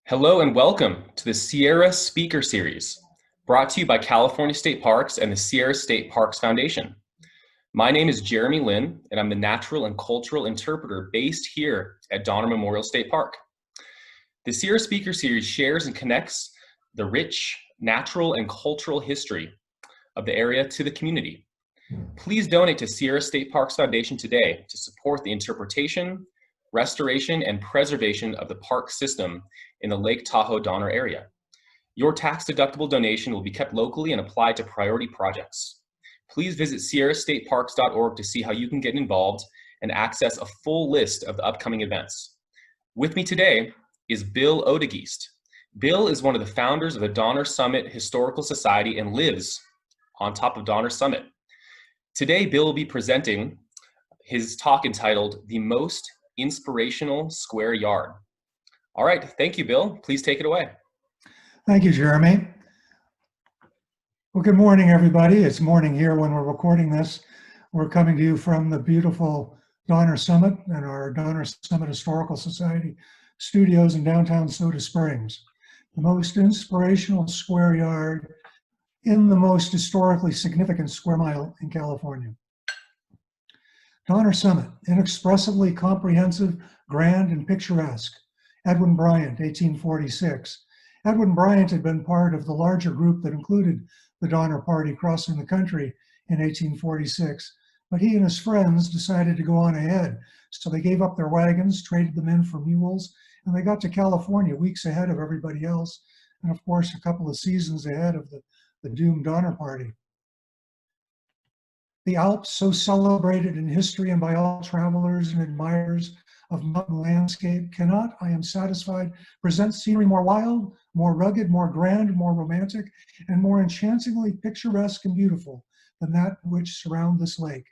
Hello and welcome to the Sierra Speaker Series, brought to you by California State Parks and the Sierra State Parks Foundation. My name is Jeremy Lynn, and I'm the natural and cultural interpreter based here at Donner Memorial State Park. The Sierra Speaker Series shares and connects the rich natural and cultural history of the area to the community. Please donate to Sierra State Parks Foundation today to support the interpretation, restoration, and preservation of the park system in the Lake Tahoe Donner area. Your tax-deductible donation will be kept locally and applied to priority projects. Please visit sierrastateparks.org to see how you can get involved and access a full list of the upcoming events. With me today is Bill Oudegeest. Bill is one of the founders of the Donner Summit Historical Society and lives on top of Donner Summit. Today, Bill will be presenting his talk entitled The Most Inspirational Square Yard. All right, thank you, Bill. Please take it away. Thank you, Jeremy. Well, good morning, everybody. It's morning here when we're recording this. We're coming to you from the beautiful Donner Summit and our Donner Summit Historical Society studios in downtown Soda Springs. The most inspirational square yard in the most historically significant square mile in California. Donner Summit, inexpressibly comprehensive, grand, and picturesque. Edwin Bryant, 1846. Edwin Bryant had been part of the larger group that included the Donner Party crossing the country in 1846, but he and his friends decided to go on ahead. So they gave up their wagons, traded them in for mules, and they got to California weeks ahead of everybody else, and of course, a couple of seasons ahead of the doomed Donner Party. The Alps, so celebrated in history and by all travelers and admirers of mountain landscape, cannot, I am satisfied, present scenery more wild, more rugged, more grand, more romantic, and more enchantingly picturesque and beautiful than that which surround this lake,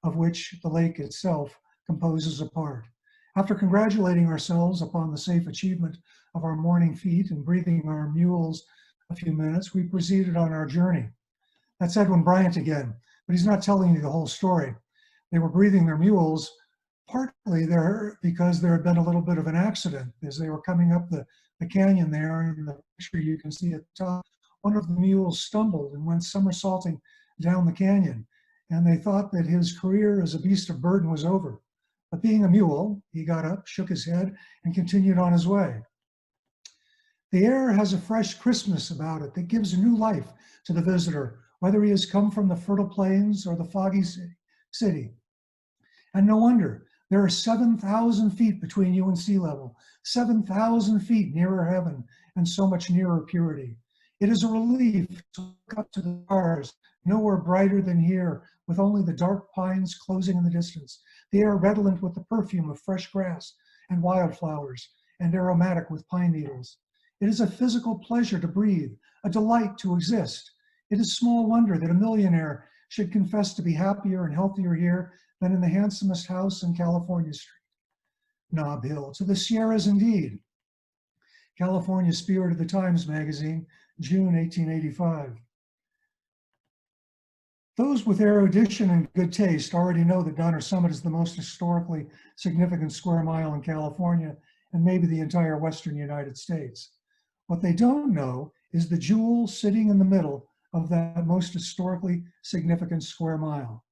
of which the lake itself composes a part. After congratulating ourselves upon the safe achievement of our morning feat and breathing our mules a few minutes, we proceeded on our journey. That's Edwin Bryant again, but he's not telling you the whole story. They were breathing their mules partly there because there had been a little bit of an accident as they were coming up the canyon there. In the picture you can see at the top, one of the mules stumbled and went somersaulting down the canyon, and they thought that his career as a beast of burden was over. But being a mule, he got up, shook his head, and continued on his way. The air has a fresh crispness about it that gives new life to the visitor, whether he has come from the fertile plains or the foggy city. And no wonder, there are 7,000 feet between you and sea level, 7,000 feet nearer heaven, and so much nearer purity. It is a relief to look up to the stars, nowhere brighter than here, with only the dark pines closing in the distance, the air redolent with the perfume of fresh grass and wildflowers, and aromatic with pine needles. It is a physical pleasure to breathe, a delight to exist. It is small wonder that a millionaire should confess to be happier and healthier here than in the handsomest house in California Street. Nob Hill, to the Sierras indeed. California Spirit of the Times magazine, June 1885. Those with erudition and good taste already know that Donner Summit is the most historically significant square mile in California and maybe the entire Western United States. What they don't know is the jewel sitting in the middle of that most historically significant square mile.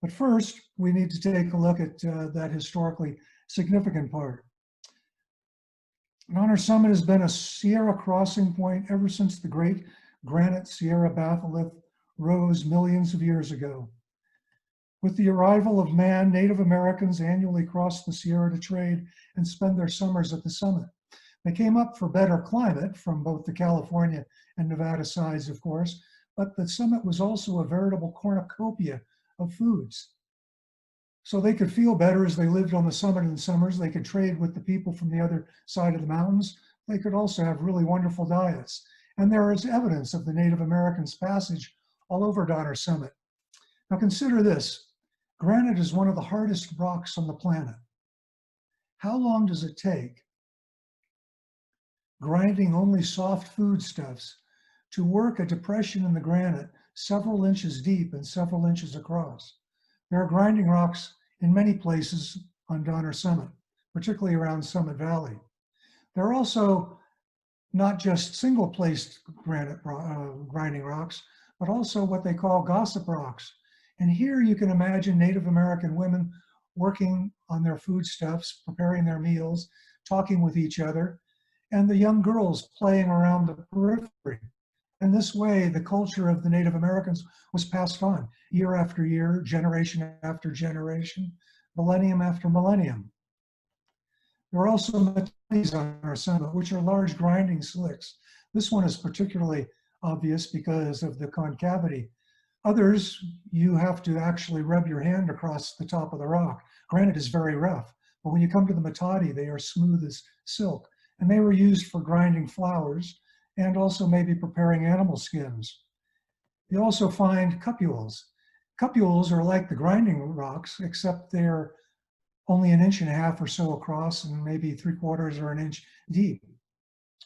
But first, we need to take a look at that historically significant part. Donner Summit has been a Sierra crossing point ever since the great granite Sierra batholith rose millions of years ago. With the arrival of man, Native Americans annually crossed the Sierra to trade and spend their summers at the summit. They came up for better climate from both the California and Nevada sides, of course, but the summit was also a veritable cornucopia of foods. So they could feel better as they lived on the summit in summers. They could trade with the people from the other side of the mountains. They could also have really wonderful diets. And there is evidence of the Native Americans' passage all over Donner Summit. Now consider this. Granite is one of the hardest rocks on the planet. How long does it take, grinding only soft foodstuffs, to work a depression in the granite several inches deep and several inches across? There are grinding rocks in many places on Donner Summit, particularly around Summit Valley. There are also not just single-placed granite grinding rocks, but also what they call gossip rocks. And here you can imagine Native American women working on their foodstuffs, preparing their meals, talking with each other, and the young girls playing around the periphery. In this way, the culture of the Native Americans was passed on year after year, generation after generation, millennium after millennium. There are also matatis on our summit, which are large grinding slicks. This one is particularly obvious because of the concavity. Others, you have to actually rub your hand across the top of the rock. Granite is very rough, but when you come to the matati, they are smooth as silk. And they were used for grinding flours and also maybe preparing animal skins. You also find cupules. Cupules are like the grinding rocks, except they're only 1.5 inches or so across and maybe 3/4 or an inch deep.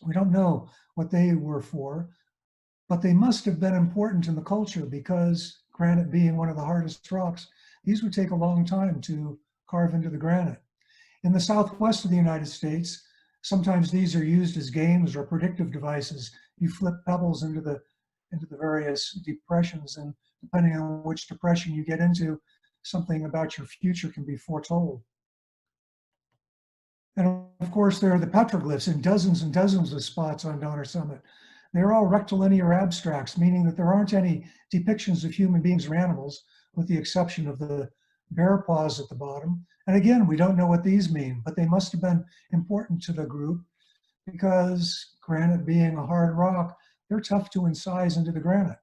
We don't know what they were for, but they must have been important in the culture because granite being one of the hardest rocks, these would take a long time to carve into the granite. In the southwest of the United States, sometimes these are used as games or predictive devices. You flip pebbles into the various depressions, and depending on which depression you get into, something about your future can be foretold. And of course, there are the petroglyphs in dozens and dozens of spots on Donner Summit. They're all rectilinear abstracts, meaning that there aren't any depictions of human beings or animals, with the exception of the bear paws at the bottom. And again, we don't know what these mean, but they must have been important to the group because granite being a hard rock, they're tough to incise into the granite.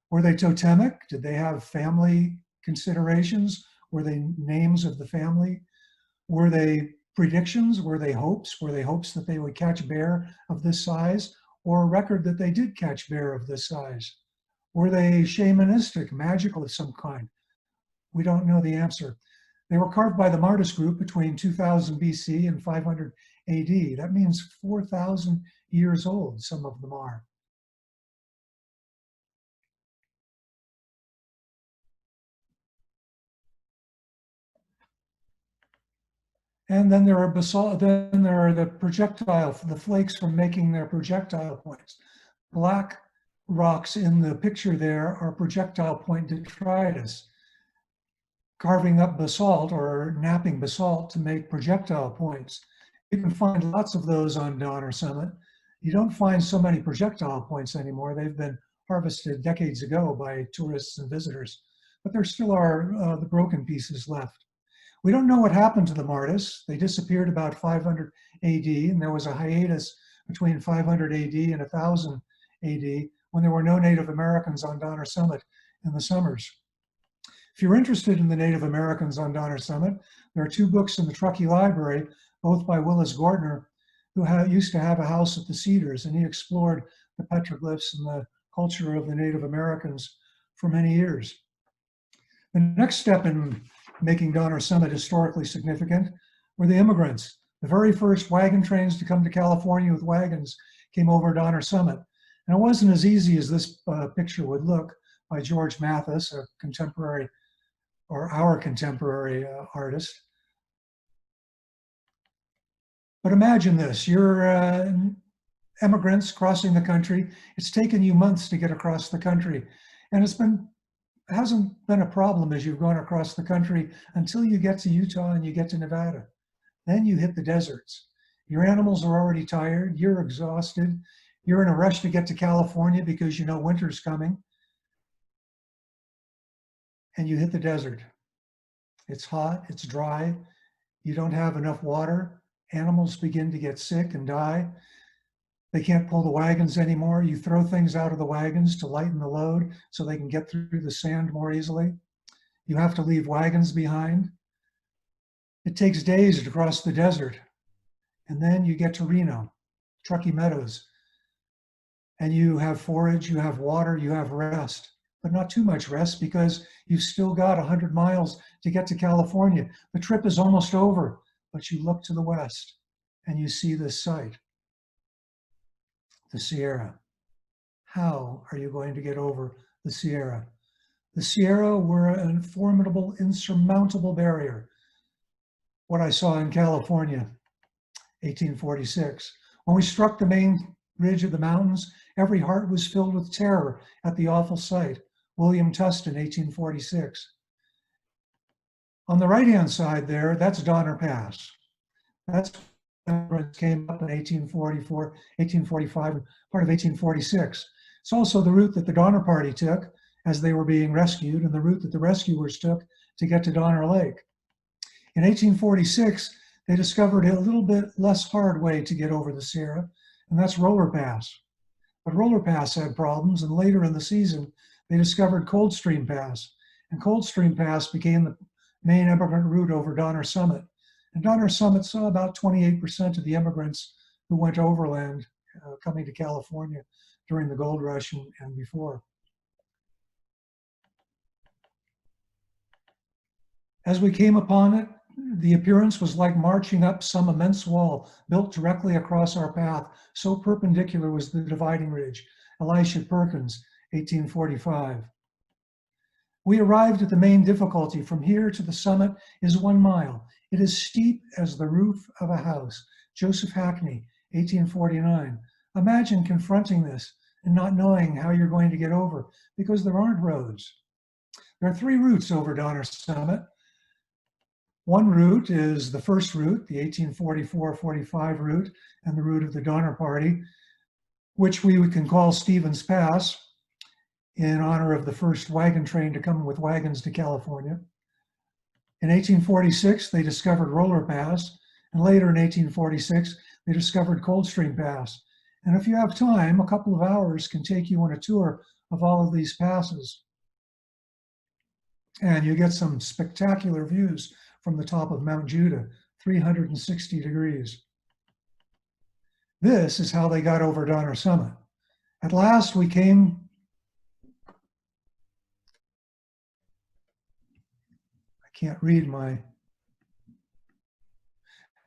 Were they totemic? Did they have family considerations? Were they names of the family? Were they predictions? Were they hopes? Were they hopes that they would catch bear of this size, or a record that they did catch bear of this size? Were they shamanistic, magical of some kind? We don't know the answer. They were carved by the Martis group between 2000 BC and 500 AD. That means 4,000 years old, some of them are. And then there are basalt, then there are the projectile, the flakes from making their projectile points. Black rocks in the picture there are projectile point detritus, carving up basalt or knapping basalt to make projectile points. You can find lots of those on Donner Summit. You don't find so many projectile points anymore. They've been harvested decades ago by tourists and visitors, but there still are the broken pieces left. We don't know what happened to the Martis. They disappeared about 500 AD, and there was a hiatus between 500 AD and 1000 AD when there were no Native Americans on Donner Summit in the summers. If you're interested in the Native Americans on Donner Summit, there are 2 books in the Truckee Library, both by Willis Gardner, who used to have a house at the Cedars, and he explored the petroglyphs and the culture of the Native Americans for many years. The next step in making Donner Summit historically significant were the immigrants. The very first wagon trains to come to California with wagons came over Donner Summit. And it wasn't as easy as this picture would look by George Mathis, a contemporary, or our contemporary artist. But imagine this, you're immigrants crossing the country. It's taken you months to get across the country. And it hasn't been a problem as you've gone across the country until you get to Utah and you get to Nevada. Then you hit the deserts. Your animals are already tired, you're exhausted, you're in a rush to get to California because you know winter's coming. And you hit the desert. It's hot, it's dry, you don't have enough water, animals begin to get sick and die. They can't pull the wagons anymore. You throw things out of the wagons to lighten the load so they can get through the sand more easily. You have to leave wagons behind. It takes days to cross the desert. And then you get to Reno, Truckee Meadows. And you have forage, you have water, you have rest, but not too much rest because you've still got 100 miles to get to California. The trip is almost over, but you look to the west and you see this sight. The Sierra. How are you going to get over the Sierra? The Sierra were a formidable, insurmountable barrier. What I saw in California, 1846. When we struck the main ridge of the mountains, every heart was filled with terror at the awful sight. William Tustin, 1846. On the right-hand side there, that's Donner Pass. That's when it came up in 1844, 1845, and part of 1846. It's also the route that the Donner Party took as they were being rescued, and the route that the rescuers took to get to Donner Lake. In 1846, they discovered a little bit less hard way to get over the Sierra, and that's Roller Pass. But Roller Pass had problems, and later in the season, they discovered Coldstream Pass, and Coldstream Pass became the main immigrant route over Donner Summit. And Donner Summit saw about 28% of the immigrants who went overland coming to California during the gold rush and before. As we came upon it, the appearance was like marching up some immense wall built directly across our path. So perpendicular was the dividing ridge. Elisha Perkins, 1845. We arrived at the main difficulty. From here to the summit is 1 mile. It is steep as the roof of a house. Joseph Hackney, 1849. Imagine confronting this and not knowing how you're going to get over because there aren't roads. There are 3 routes over Donner Summit. One route is the first route, the 1844-45 route, and the route of the Donner Party, which we can call Stevens Pass in honor of the first wagon train to come with wagons to California. In 1846, they discovered Roller Pass, and later in 1846, they discovered Coldstream Pass. And if you have time, a couple of hours can take you on a tour of all of these passes. And you get some spectacular views from the top of Mount Judah, 360 degrees. This is how they got over Donner Summit. At last we came,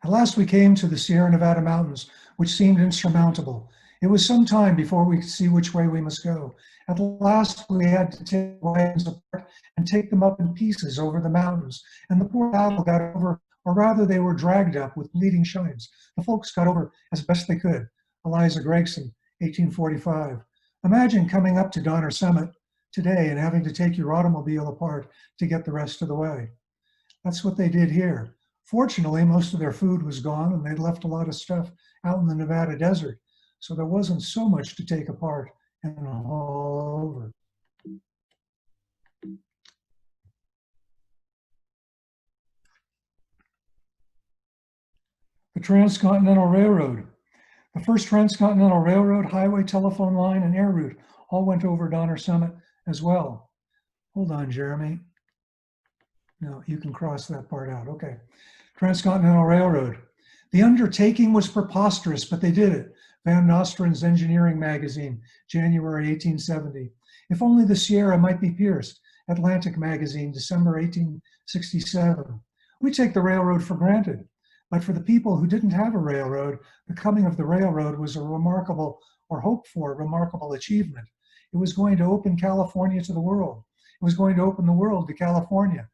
At last we came to the Sierra Nevada mountains, which seemed insurmountable. It was some time before we could see which way we must go. At last we had to take wagons apart and take them up in pieces over the mountains. And the poor cattle got over, or rather they were dragged up with bleeding shines. The folks got over as best they could. Eliza Gregson, 1845. Imagine coming up to Donner Summit today and having to take your automobile apart to get the rest of the way. That's what they did here. Fortunately, most of their food was gone and they'd left a lot of stuff out in the Nevada desert. So there wasn't so much to take apart and haul over. The Transcontinental Railroad. The first Transcontinental Railroad, highway, telephone line, and air route all went over Donner Summit as well. Hold on, Jeremy. No, you can cross that part out. Okay. Transcontinental Railroad. The undertaking was preposterous, but they did it. Van Nostrand's Engineering Magazine, January 1870. If only the Sierra might be pierced. Atlantic Magazine, December 1867. We take the railroad for granted, but for the people who didn't have a railroad, the coming of the railroad was a remarkable, or hoped for, remarkable achievement. It was going to open California to the world. It was going to open the world to California.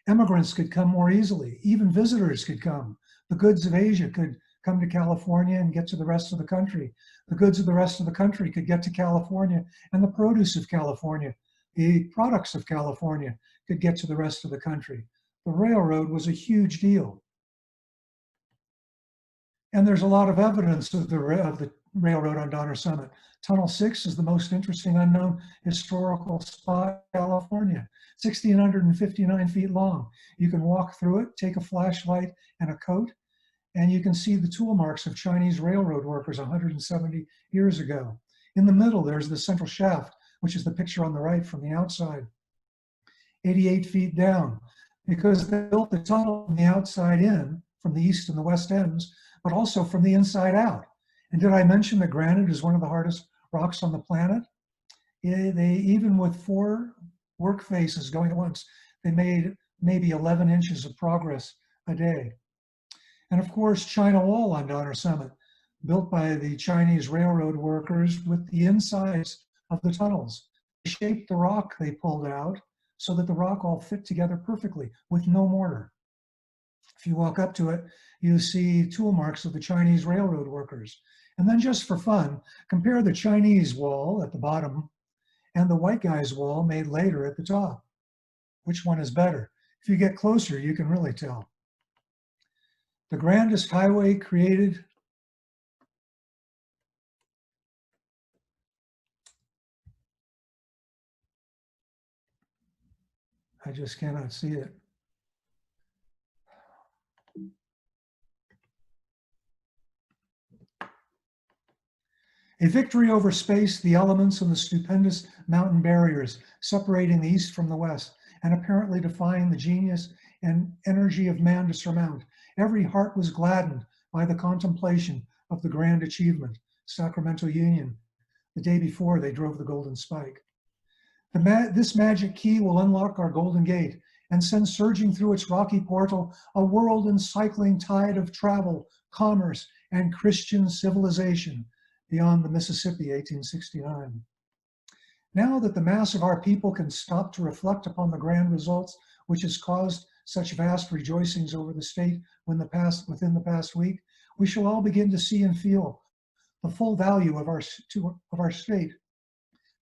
Immigrants could come more easily. Even visitors could come. The goods of Asia could come to California and get to the rest of the country. The goods of the rest of the country could get to California, and the produce of California, the products of California could get to the rest of the country. The railroad was a huge deal. And there's a lot of evidence of the railroad on Donner Summit. Tunnel 6 is the most interesting unknown historical spot in California, 1,659 feet long. You can walk through it, take a flashlight and a coat, and you can see the tool marks of Chinese railroad workers 170 years ago. In the middle, there's the central shaft, which is the picture on the right from the outside, 88 feet down, because they built the tunnel from the outside in, from the east and the west ends, but also from the inside out. And did I mention that granite is one of the hardest rocks on the planet? They, even with 4 work faces going at once, they made maybe 11 inches of progress a day. And of course, China Wall on Donner Summit, built by the Chinese railroad workers with the insides of the tunnels. They shaped the rock they pulled out so that the rock all fit together perfectly with no mortar. If you walk up to it, you see tool marks of the Chinese railroad workers. And then just for fun, compare the Chinese wall at the bottom and the white guy's wall made later at the top. Which one is better? If you get closer, you can really tell. The grandest highway created I just cannot see it. A victory over space, the elements, and the stupendous mountain barriers separating the east from the west, and apparently defying the genius and energy of man to surmount. Every heart was gladdened by the contemplation of the grand achievement, Sacramento Union, the day before they drove the Golden Spike. This magic key will unlock our Golden Gate and send surging through its rocky portal a world encircling tide of travel, commerce, and Christian civilization beyond the Mississippi, 1869. Now that the mass of our people can stop to reflect upon the grand results which has caused such vast rejoicings over the state within the past week, we shall all begin to see and feel the full value of our state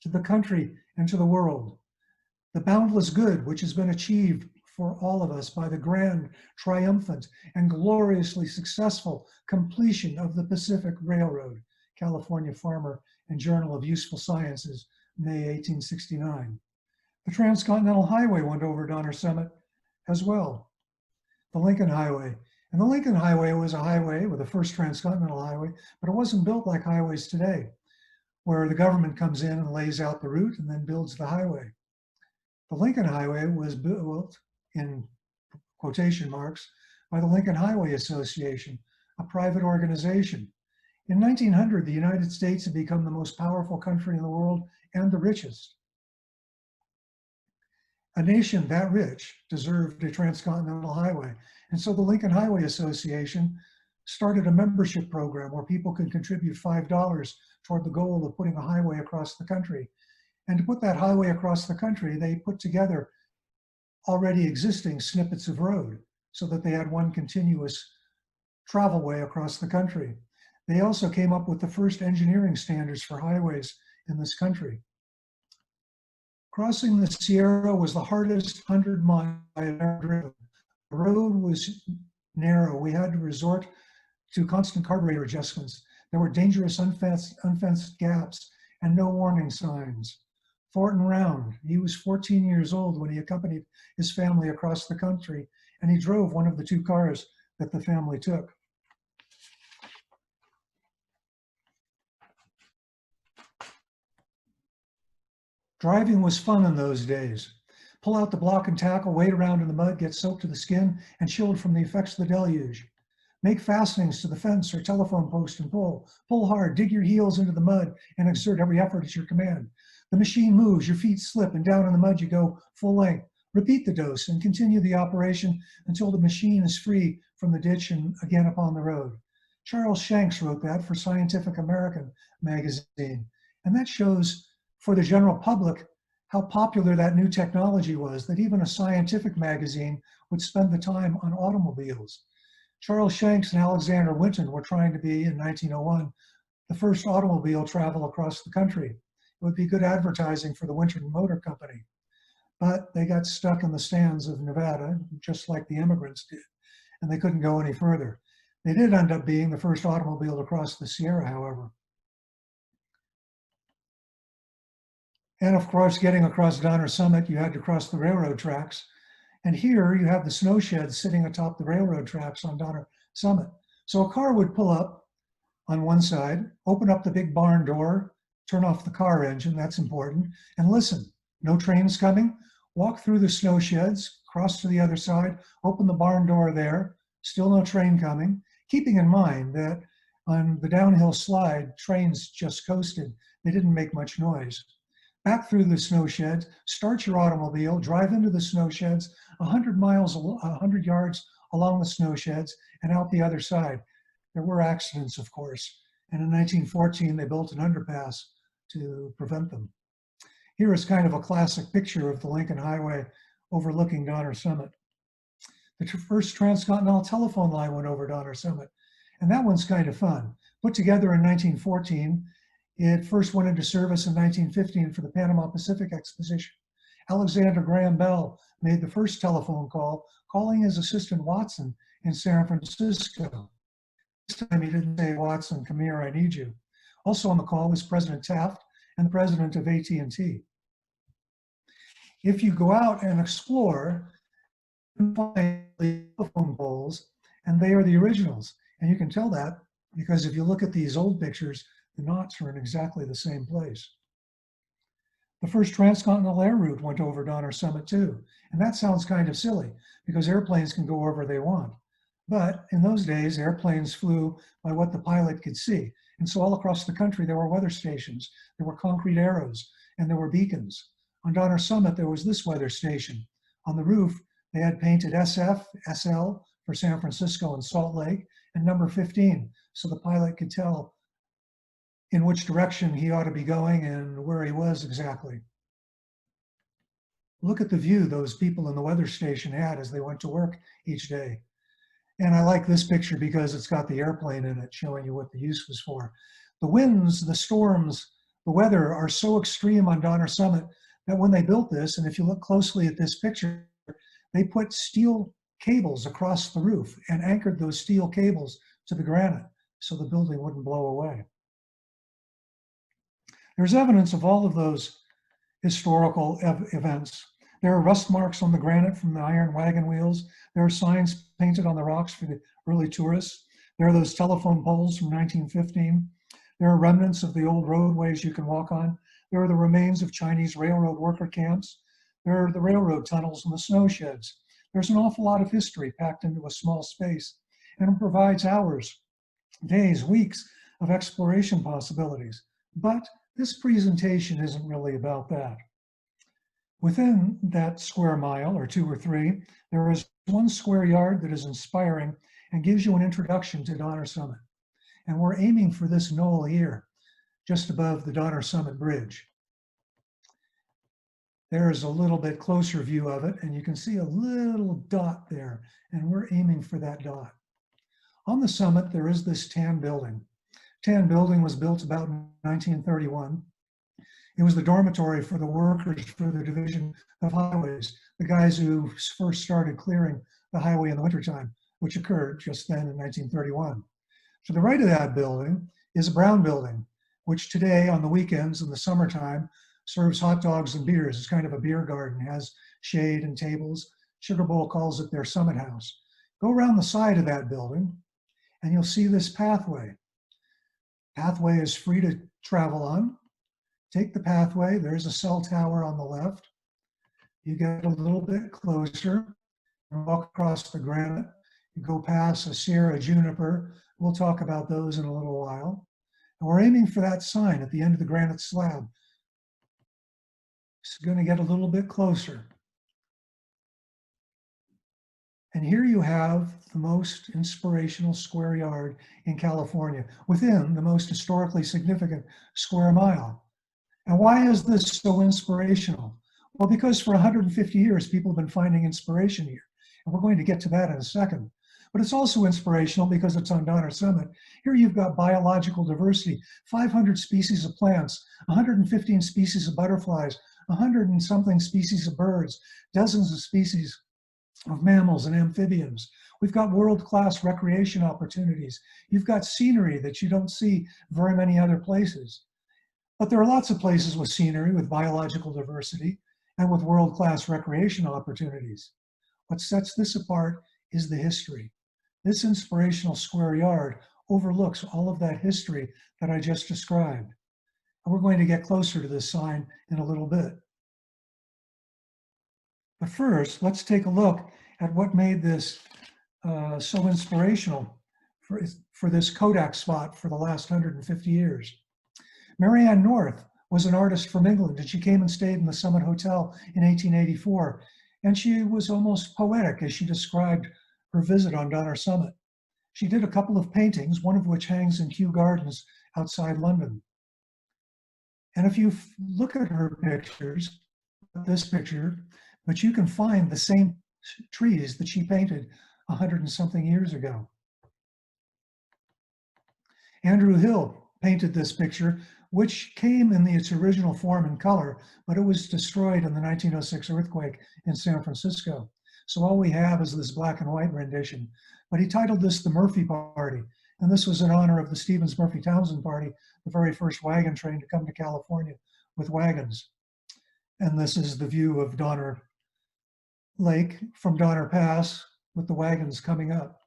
to the country and to the world. The boundless good which has been achieved for all of us by the grand, triumphant, and gloriously successful completion of the Pacific Railroad, California Farmer and Journal of Useful Sciences, May 1869. The Transcontinental Highway went over Donner Summit as well. The Lincoln Highway. And the Lincoln Highway was a highway, with the first Transcontinental Highway, but it wasn't built like highways today, where the government comes in and lays out the route and then builds the highway. The Lincoln Highway was built, in quotation marks, by the Lincoln Highway Association, a private organization. In 1900, the United States had become the most powerful country in the world and the richest. A nation that rich deserved a transcontinental highway. And so the Lincoln Highway Association started a membership program where people could contribute $5 toward the goal of putting a highway across the country. And to put that highway across the country, they put together already existing snippets of road so that they had one continuous travelway across the country. They also came up with the first engineering standards for highways in this country. Crossing the Sierra was the hardest 100 miles I had ever driven. The road was narrow. We had to resort to constant carburetor adjustments. There were dangerous unfenced gaps and no warning signs. Thornton Round, he was 14 years old when he accompanied his family across the country, and he drove one of the two cars that the family took. Driving was fun in those days. Pull out the block and tackle, wade around in the mud, get soaked to the skin, and chilled from the effects of the deluge. Make fastenings to the fence or telephone post and pull. Pull hard, dig your heels into the mud, and exert every effort at your command. The machine moves, your feet slip, and down in the mud you go full length. Repeat the dose and continue the operation until the machine is free from the ditch and again upon the road. Charles Shanks wrote that for Scientific American magazine. And that shows for the general public how popular that new technology was, that even a scientific magazine would spend the time on automobiles. Charles Shanks and Alexander Winton were trying to be, in 1901, the first automobile travel across the country. It would be good advertising for the Winton Motor Company. But they got stuck in the stands of Nevada, just like the immigrants did, and they couldn't go any further. They did end up being the first automobile to cross the Sierra, however. And of course, getting across Donner Summit, you had to cross the railroad tracks. And here you have the snow sheds sitting atop the railroad tracks on Donner Summit. So a car would pull up on one side, open up the big barn door, turn off the car engine, that's important, and listen, no trains coming, walk through the snow sheds, cross to the other side, open the barn door there, still no train coming, keeping in mind that on the downhill slide, trains just coasted, they didn't make much noise. Back through the snow sheds, start your automobile, drive into the snow sheds, 100 yards along the snow sheds and out the other side. There were accidents, of course, and in 1914, they built an underpass to prevent them. Here is kind of a classic picture of the Lincoln Highway overlooking Donner Summit. The first transcontinental telephone line went over Donner Summit, And that one's kind of fun. Put together in 1914, it first went into service in 1915 for the Panama Pacific Exposition. Alexander Graham Bell made the first telephone call, calling his assistant Watson in San Francisco. This time he didn't say, "Watson, come here, I need you." Also on the call was President Taft and the president of AT&T. If you go out and explore, you can find the telephone poles, and they are the originals. And you can tell that because if you look at these old pictures, the knots are in exactly the same place. The first Transcontinental Air Route went over Donner Summit too. And that sounds kind of silly because airplanes can go wherever they want. But in those days, airplanes flew by what the pilot could see. And so all across the country, there were weather stations, there were concrete arrows, and there were beacons. On Donner Summit, there was this weather station. On the roof, they had painted SF, SL for San Francisco and Salt Lake, and number 15, so the pilot could tell in which direction he ought to be going and where he was exactly. Look at the view those people in the weather station had as they went to work each day. And I like this picture because it's got the airplane in it, showing you what the use was for. The winds, the storms, the weather are so extreme on Donner Summit that when they built this, and if you look closely at this picture, they put steel cables across the roof and anchored those steel cables to the granite so the building wouldn't blow away. There's evidence of all of those historical events. There are rust marks on the granite from the iron wagon wheels. There are signs painted on the rocks for the early tourists. There are those telephone poles from 1915. There are remnants of the old roadways you can walk on. There are the remains of Chinese railroad worker camps. There are the railroad tunnels and the snow sheds. There's an awful lot of history packed into a small space, and it provides hours, days, weeks of exploration possibilities. But this presentation isn't really about that. Within that square mile, or 2 or 3, there is one square yard that is inspiring and gives you an introduction to Donner Summit. And we're aiming for this knoll here, just above the Donner Summit Bridge. There is a little bit closer view of it, and you can see a little dot there, and we're aiming for that dot. On the summit, there is this tan building. Tan building was built about 1931. It was the dormitory for the workers for the Division of Highways, the guys who first started clearing the highway in the wintertime, which occurred just then in 1931. To the right of that building is a brown building, which today on the weekends in the summertime serves hot dogs and beers. It's kind of a beer garden, has shade and tables. Sugar Bowl calls it their Summit House. Go around the side of that building and you'll see this pathway. Pathway is free to travel on. Take the pathway, there's a cell tower on the left. You get a little bit closer and walk across the granite. You go past a Sierra juniper. We'll talk about those in a little while. And we're aiming for that sign at the end of the granite slab. It's going to get a little bit closer. And here you have the most inspirational square yard in California, within the most historically significant square mile. And why is this so inspirational? Well, because for 150 years, people have been finding inspiration here. And we're going to get to that in a second. But it's also inspirational because it's on Donner Summit. Here you've got biological diversity, 500 species of plants, 115 species of butterflies, 100 and something species of birds, dozens of species of mammals and amphibians. We've got world-class recreation opportunities. You've got scenery that you don't see very many other places. But there are lots of places with scenery, with biological diversity, and with world-class recreation opportunities. What sets this apart is the history. This inspirational square yard overlooks all of that history that I just described. And we're going to get closer to this sign in a little bit. But first, let's take a look at what made this so inspirational for this Kodak spot for the last 150 years. Marianne North was an artist from England, and she came and stayed in the Summit Hotel in 1884. And she was almost poetic as she described her visit on Donner Summit. She did a couple of paintings, one of which hangs in Kew Gardens outside London. And if you look at her pictures, this picture, but you can find the same trees that she painted 100 and something years ago. Andrew Hill painted this picture, which came in its original form and color, but it was destroyed in the 1906 earthquake in San Francisco. So all we have is this black and white rendition. But he titled this the Murphy Party. And this was in honor of the Stevens Murphy Townsend Party, the very first wagon train to come to California with wagons. And this is the view of Donner Lake from Donner Pass with the wagons coming up.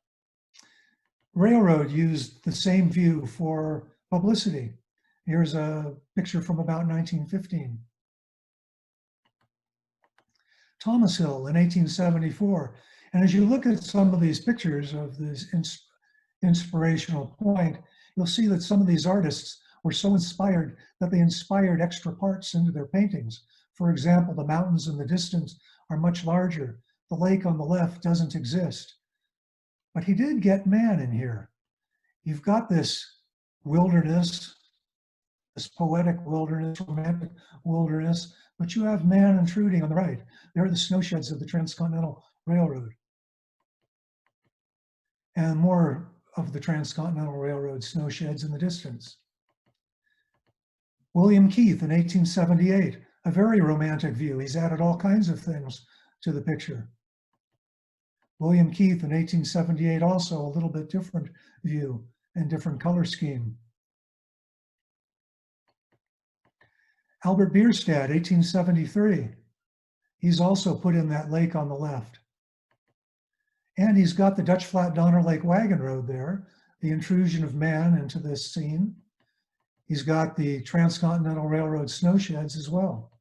Railroad used the same view for publicity. Here's a picture from about 1915. Thomas Hill in 1874. And as you look at some of these pictures of this inspirational point, you'll see that some of these artists were so inspired that they inspired extra parts into their paintings. For example, the mountains in the distance are much larger. The lake on the left doesn't exist. But he did get man in here. You've got this wilderness, this poetic wilderness, romantic wilderness, but you have man intruding on the right. There are the snow sheds of the Transcontinental Railroad. And more of the Transcontinental Railroad snow sheds in the distance. William Keith in 1878, a very romantic view. He's added all kinds of things to the picture. William Keith in 1878, also a little bit different view and different color scheme. Albert Bierstadt, 1873. He's also put in that lake on the left. And he's got the Dutch Flat Donner Lake Wagon Road there, the intrusion of man into this scene. He's got the Transcontinental Railroad snow sheds as well.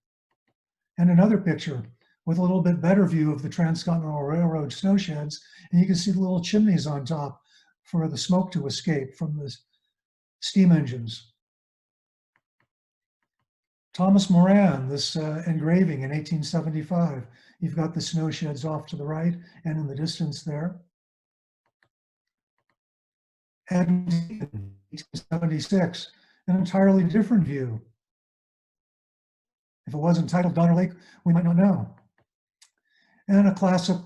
And another picture with a little bit better view of the Transcontinental Railroad snow sheds. And you can see the little chimneys on top for the smoke to escape from the steam engines. Thomas Moran, this engraving in 1875. You've got the snow sheds off to the right and in the distance there. And 1876, an entirely different view. If it wasn't titled Donner Lake, we might not know. And a classic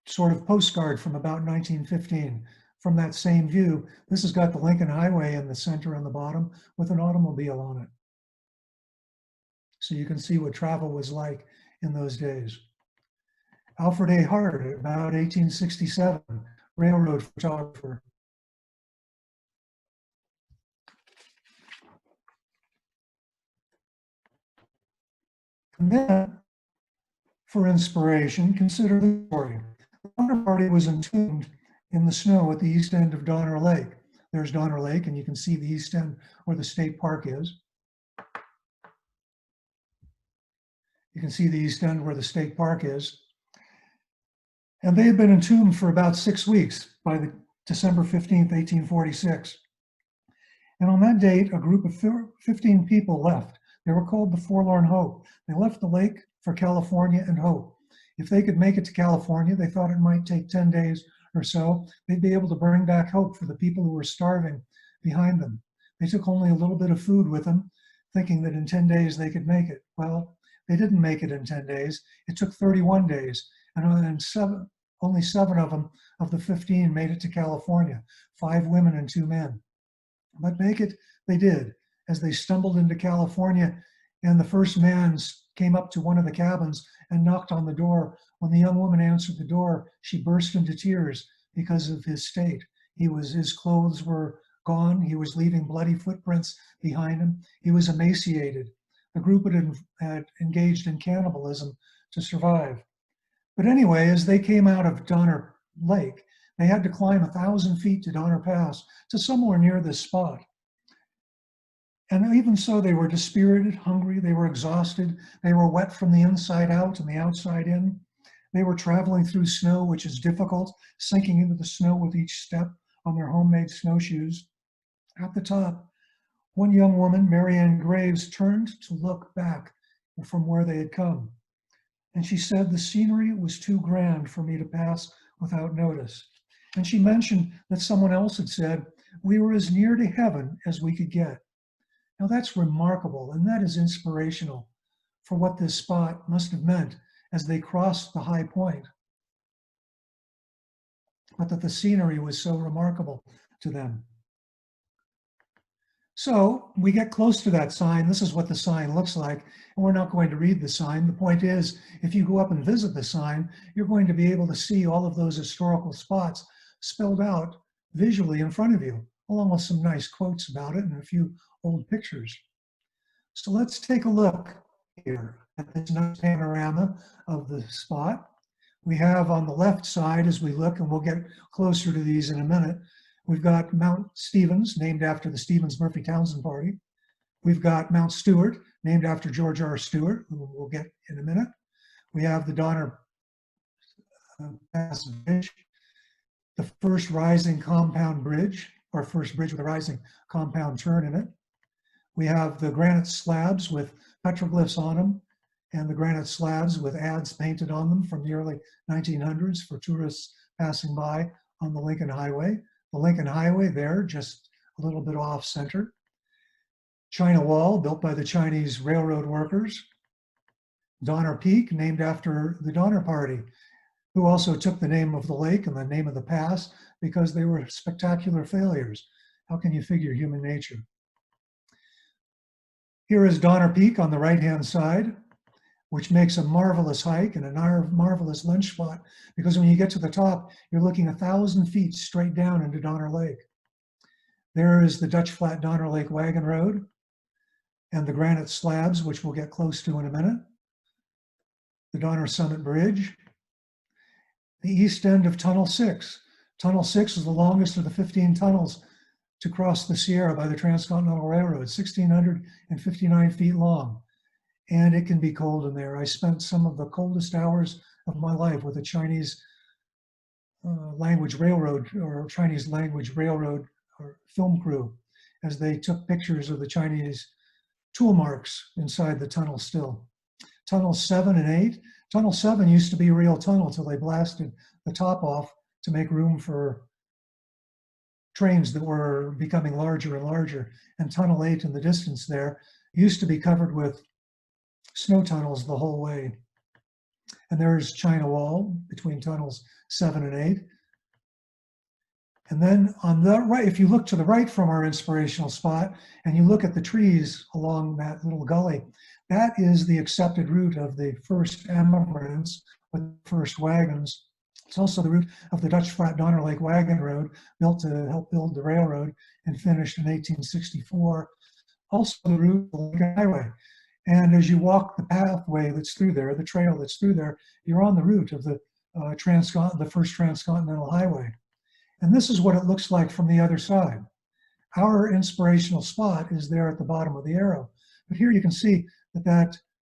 sort of postcard from about 1915 from that same view. This has got the Lincoln Highway in the center on the bottom with an automobile on it. So you can see what travel was like in those days. Alfred A. Hart, about 1867, railroad photographer. And then, for inspiration, consider the story. The Donner Party was entombed in the snow at the east end of Donner Lake. There's Donner Lake, and you can see the east end where the state park is. You can see the east end where the state park is. And they had been entombed for about 6 weeks by the December 15th, 1846. And on that date, a group of 15 people left. They were called the Forlorn Hope. They left the lake for California and hope. If they could make it to California, they thought it might take 10 days or so. They'd be able to bring back hope for the people who were starving behind them. They took only a little bit of food with them, thinking that in 10 days they could make it. Well, they didn't make it in 10 days. It took 31 days. And only 7 of them, of the 15, made it to California, 5 women and 2 men. But make it, they did, as they stumbled into California, and the first man came up to one of the cabins and knocked on the door. When the young woman answered the door, she burst into tears because of his state. His clothes were gone. He was leaving bloody footprints behind him. He was emaciated. The group had engaged in cannibalism to survive. But anyway, as they came out of Donner Lake, they had to climb 1,000 feet to Donner Pass, to somewhere near this spot. And even so, they were dispirited, hungry, they were exhausted, they were wet from the inside out and the outside in. They were traveling through snow, which is difficult, sinking into the snow with each step on their homemade snowshoes. At the top, one young woman, Mary Ann Graves, turned to look back from where they had come. And she said, the scenery was too grand for me to pass without notice. And she mentioned that someone else had said, we were as near to heaven as we could get. Now that's remarkable, and that is inspirational for what this spot must have meant as they crossed the high point. But that the scenery was so remarkable to them. So we get close to that sign. This is what the sign looks like. And we're not going to read the sign. The point is, if you go up and visit the sign, you're going to be able to see all of those historical spots spelled out visually in front of you, along with some nice quotes about it and a few old pictures. So let's take a look here at this nice panorama of the spot. We have on the left side, as we look, and we'll get closer to these in a minute, we've got Mount Stevens, named after the Stevens-Murphy-Townsend Party. We've got Mount Stewart, named after George R. Stewart, who we'll get in a minute. We have the Donner Pass Bridge, the first rising compound bridge, or first bridge with a rising compound turn in it. We have the granite slabs with petroglyphs on them, and the granite slabs with ads painted on them from the early 1900s for tourists passing by on the Lincoln Highway. The Lincoln Highway there, just a little bit off center. China Wall, built by the Chinese railroad workers. Donner Peak, named after the Donner Party, who also took the name of the lake and the name of the pass because they were spectacular failures. How can you figure human nature? Here is Donner Peak on the right-hand side, which makes a marvelous hike and a marvelous lunch spot, because when you get to the top, you're looking 1,000 feet straight down into Donner Lake. There is the Dutch Flat Donner Lake Wagon Road and the granite slabs, which we'll get close to in a minute. The Donner Summit Bridge. The east end of Tunnel 6. Tunnel 6 is the longest of the 15 tunnels to cross the Sierra by the Transcontinental Railroad, 1,659 feet long. And it can be cold in there. I spent some of the coldest hours of my life with a Chinese language railroad or Chinese language railroad or film crew as they took pictures of the Chinese tool marks inside the tunnel still. Tunnels 7 and 8. Tunnel 7 used to be a real tunnel till they blasted the top off to make room for trains that were becoming larger and larger. And Tunnel 8 in the distance there used to be covered with snow tunnels the whole way. And there's China Wall between tunnels 7 and 8. And then on the right, if you look to the right from our inspirational spot and you look at the trees along that little gully, that is the accepted route of the first emigrants with the first wagons. It's also the route of the Dutch Flat Donner Lake Wagon Road, built to help build the railroad and finished in 1864. Also the route of the Lincoln Highway. And as you walk the pathway that's through there, the trail that's through there, you're on the route of the first Transcontinental Highway. And this is what it looks like from the other side. Our inspirational spot is there at the bottom of the arrow. But here you can see that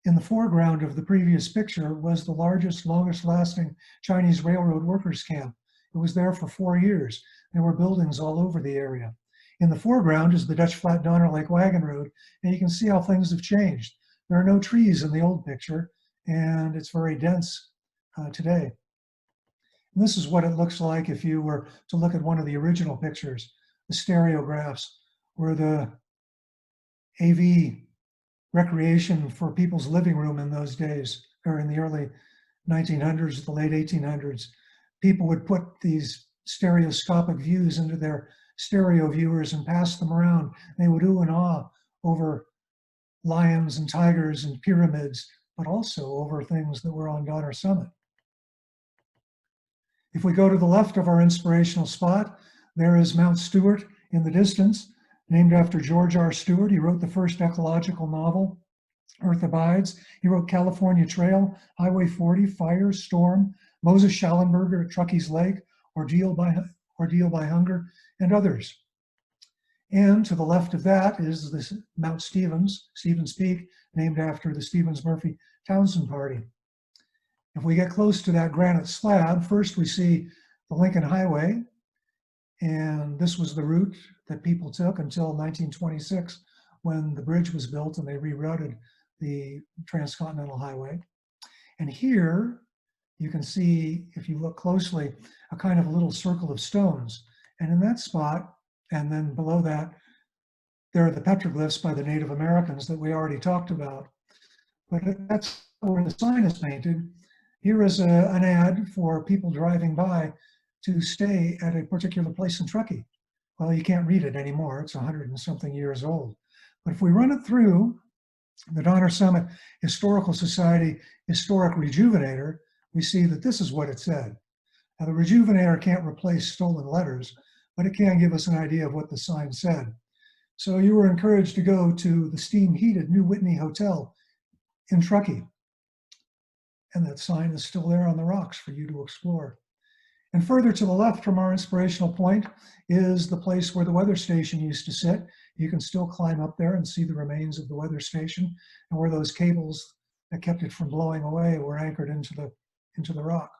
in the foreground of the previous picture was the largest, longest lasting Chinese railroad workers camp. It was there for 4 years. There were buildings all over the area. In the foreground is the Dutch Flat Donner Lake Wagon Road, and you can see how things have changed. There are no trees in the old picture, and it's very dense today. And this is what it looks like if you were to look at one of the original pictures, the stereographs, where the AV recreation for people's living room in those days, or in the early 1900s, the late 1800s, people would put these stereoscopic views into their stereo viewers and pass them around. They would ooh and ah over lions and tigers and pyramids, but also over things that were on Donner Summit. If we go to the left of our inspirational spot, there is Mount Stewart in the distance, named after George R. Stewart. He wrote the first ecological novel, Earth Abides. He wrote California Trail, Highway 40, Fire, Storm, Moses Schallenberger at Truckee's Lake, Ordeal by Hunger, and others. And to the left of that is this Mount Stevens Peak, named after the Stevens-Murphy-Townsend Party. If we get close to that granite slab, first we see the Lincoln Highway, and this was the route that people took until 1926, when the bridge was built and they rerouted the Transcontinental Highway. And here you can see, if you look closely, a kind of a little circle of stones. And in that spot, and then below that, there are the petroglyphs by the Native Americans that we already talked about. But that's where the sign is painted. Here is an ad for people driving by to stay at a particular place in Truckee Well, you can't read it anymore. It's 100 and something years old. But if we run it through the Donner Summit Historical Society Historic Rejuvenator, we see that this is what it said. Now, the Rejuvenator can't replace stolen letters, but it can give us an idea of what the sign said. So you were encouraged to go to the steam-heated New Whitney Hotel in Truckee. And that sign is still there on the rocks for you to explore. And further to the left from our inspirational point is the place where the weather station used to sit. You can still climb up there and see the remains of the weather station and where those cables that kept it from blowing away were anchored into the rock.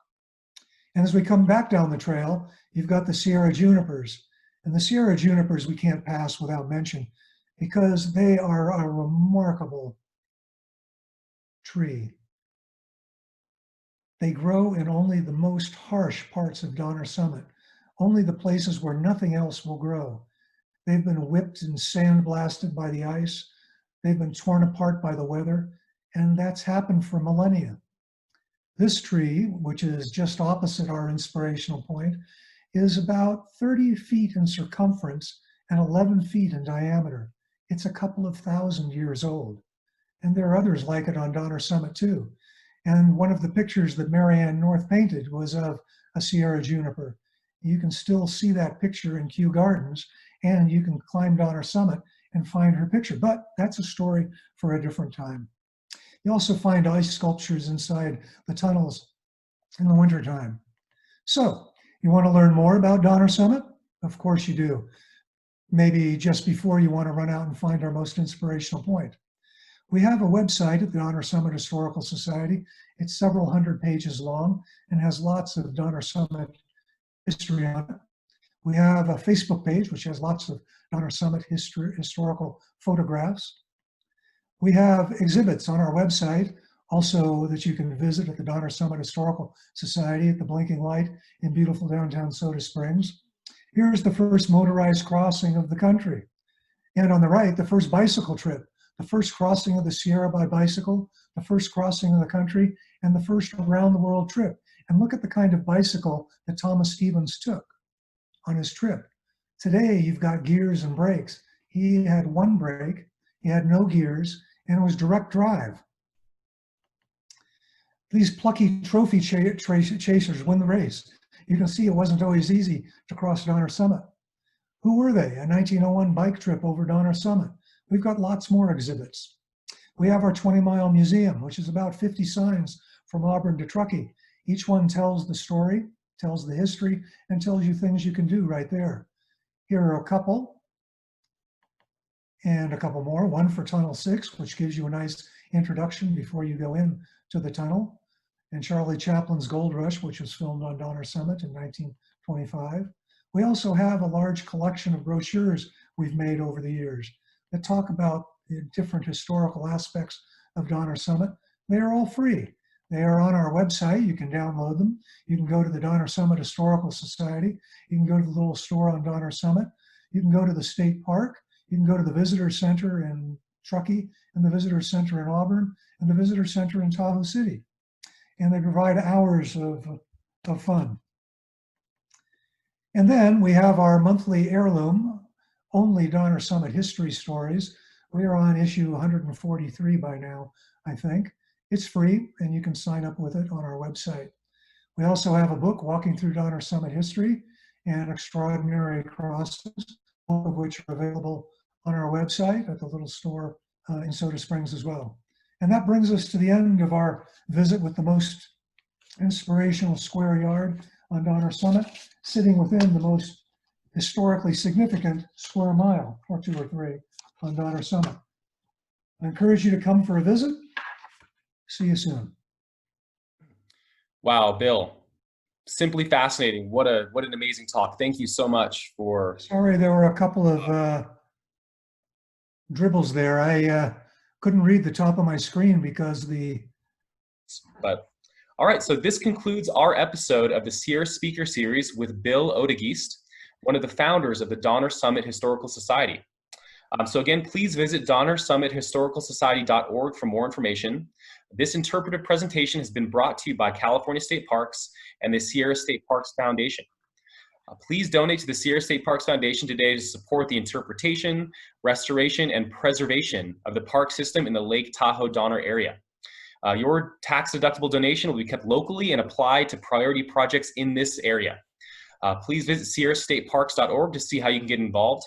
And as we come back down the trail, you've got the Sierra junipers. And the Sierra junipers we can't pass without mention because they are a remarkable tree. They grow in only the most harsh parts of Donner Summit, only the places where nothing else will grow. They've been whipped and sandblasted by the ice. They've been torn apart by the weather, and that's happened for millennia. This tree, which is just opposite our inspirational point, is about 30 feet in circumference and 11 feet in diameter. It's a couple of thousand years old. And there are others like it on Donner Summit too. And one of the pictures that Marianne North painted was of a Sierra juniper. You can still see that picture in Kew Gardens, and you can climb Donner Summit and find her picture. But that's a story for a different time. You also find ice sculptures inside the tunnels in the wintertime. So, you want to learn more about Donner Summit? Of course you do. Maybe just before you want to run out and find our most inspirational point. We have a website at the Donner Summit Historical Society. It's several hundred pages long and has lots of Donner Summit history on it. We have a Facebook page, which has lots of Donner Summit historical photographs. We have exhibits on our website, also that you can visit at the Donner Summit Historical Society at the Blinking Light in beautiful downtown Soda Springs. Here's the first motorized crossing of the country. And on the right, the first bicycle trip, the first crossing of the Sierra by bicycle, the first crossing of the country, and the first around the world trip. And look at the kind of bicycle that Thomas Stevens took on his trip. Today, you've got gears and brakes. He had one brake, he had no gears, and it was direct drive. These plucky trophy chasers win the race. You can see it wasn't always easy to cross Donner Summit. Who were they? A 1901 bike trip over Donner Summit. We've got lots more exhibits. We have our 20-mile museum, which is about 50 signs from Auburn to Truckee. Each one tells the story, tells the history, and tells you things you can do right there. Here are a couple, and a couple more. One for Tunnel 6, which gives you a nice introduction before you go in to the tunnel. And Charlie Chaplin's Gold Rush, which was filmed on Donner Summit in 1925. We also have a large collection of brochures we've made over the years that talk about the different historical aspects of Donner Summit. They are all free. They are on our website. You can download them. You can go to the Donner Summit Historical Society. You can go to the little store on Donner Summit. You can go to the state park. You can go to the Visitor Center in Truckee, and the Visitor Center in Auburn, and the Visitor Center in Tahoe City. And they provide hours of fun. And then we have our monthly heirloom, only Donner Summit history stories. We are on issue 143 by now, I think. It's free, and you can sign up with it on our website. We also have a book, Walking Through Donner Summit History and Extraordinary Crosses, both of which are available on our website at the little store in Soda Springs as well. And that brings us to the end of our visit with the most inspirational square yard on Donner Summit, sitting within the most historically significant square mile, or 2 or 3, on Donner Summit. I encourage you to come for a visit. See you soon. Wow, Bill, simply fascinating. What an amazing talk. Thank you so much for. Sorry, there were a couple of dribbles there. I couldn't read the top of my screen because But all right, so this concludes our episode of the Sierra Speaker Series with Bill Oudegeest, one of the founders of the Donner Summit Historical Society. So again, please visit donnersummithistoricalsociety.org for more information. This interpretive presentation has been brought to you by California State Parks and the Sierra State Parks Foundation. Please donate to the Sierra State Parks Foundation today to support the interpretation, restoration, and preservation of the park system in the Lake Tahoe-Donner area. Your tax-deductible donation will be kept locally and applied to priority projects in this area. Please visit sierrastateparks.org to see how you can get involved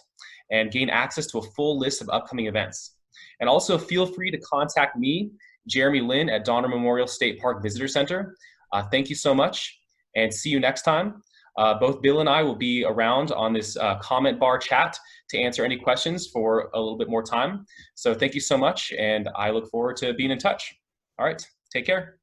and gain access to a full list of upcoming events. And also feel free to contact me, Jeremy Lin, at Donner Memorial State Park Visitor Center. Thank you so much, and see you next time. Both Bill and I will be around on this comment bar chat to answer any questions for a little bit more time. So thank you so much, and I look forward to being in touch. All right, take care.